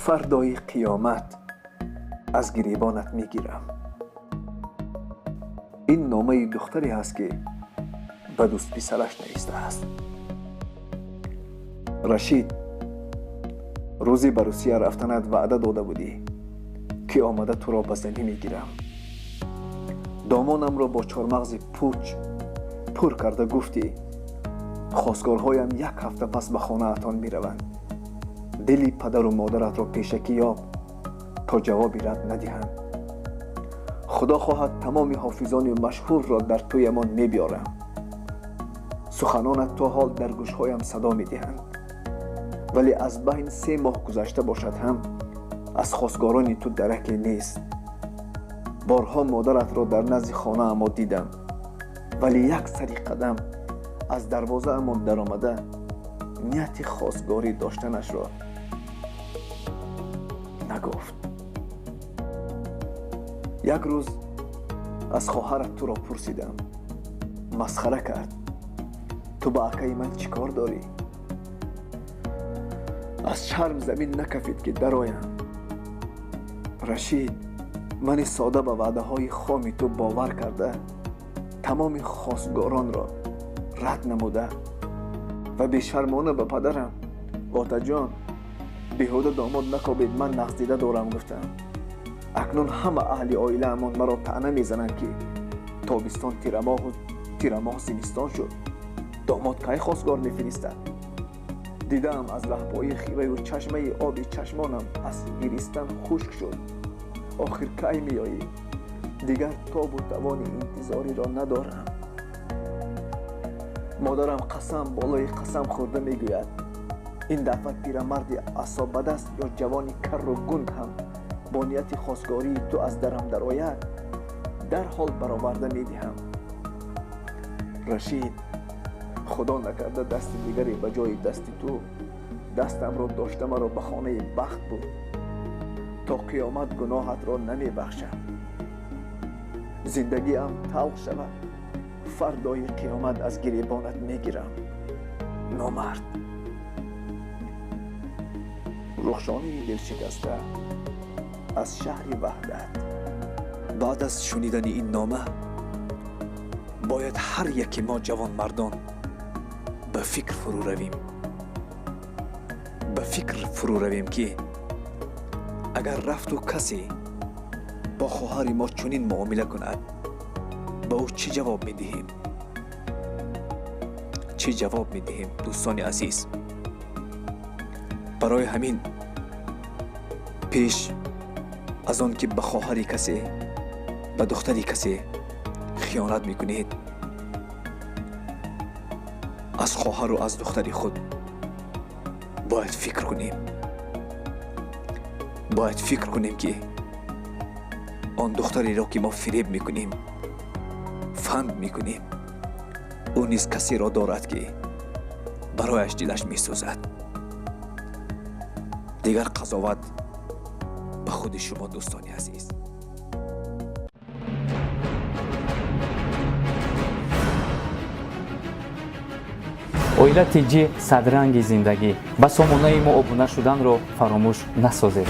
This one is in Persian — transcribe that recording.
فردای قیامت از گریبانت میگیرم. این نامه دختری هست که به دوست پسرش نوشته است. رشید، روزی به روسیه رفتنت وعده داده بودی که آمده تو را به زنی میگیرم. دامانم را با چارمغز پوچ پر کرده گفتی خواستگارهایم 1 هفته پس به خانه اتان میروند. دلی پدر و مادرت را پیشکی یاب تا جوابی رد ندهند. خدا خواهد تمام حافظان مشهور را در تویمان میبیارم. سخنانت تا حال در گوشهایم صدا میدهند، ولی از بین 3 ماه گذشته باشد هم از خواستگاران تو درکی نیست. بارها مادرت را در نزد خانه اما دیدم، ولی 1 سری قدم از دروازه امان در آمده نیت خواستگاری داشتنش را نگفت. یک روز از خواهرت تو را پرسیدم. مسخره کرد. تو با اکای من چی کار داری؟ از شرم زمین نکفید که درآیم. رشید، من ساده به وعده های خام تو باور کرده تمام خواستگاران را رد نموده و بیشرمانه به پدرم آتا جان بیهوده داماد نکابید من نقص دیده دارم گفتم. اکنون همه اهل عائله امان مرا طعنه میزنند که تابستان تیرماه زمستان شد، داماد کی خواستگار میفرستد. دیدم از لحظه‌های خیره و چشمه آب چشمانم از گریستن خشک شد. آخر کی میایی؟ دیگر تاب و توان انتظاری را ندارم. مادرم قسم بالای قسم خورده میگوید این دفعه پیرمرد اعصاب بدست یا جوانی کر و گنگ هم با نیت خواستگاری تو از درم درآید در حال برآورده میدهم. رشید، خدا نکرده دست دیگری به جای دست تو دستم را داشته مرا به خانه بخت بود. تا قیامت گناهت را نمی بخشم. زندگی هم تلخ شود، فردای قیامت از گریبانت میگیرم. نامرد. رخشانی دل شکسته از شهر وحدت. بعد از شنیدن این نامه باید هر یکی ما جوان مردان به فکر فرو رویم که اگر رفت و کسی با خواهر ما چنین معامله کند با او چه جواب میدهیم؟ چه جواب میدهیم دوستان عزیز؟ برای همین پیش از آن که به خواهر کسی به دختری کسی خیانت میکنید، از خواهر و از دختری خود باید فکر کنیم که آن دختری را که ما فریب میکنیم، فند میکنیم، او نیز کسی را دارد که برایش دلش میسوزد. دیگر قضاوت به خود شما دوستان عزیز. оила тиҷи садрранги зиндагӣ ба сомонаи мо обуна шуданро фаромӯш насозед.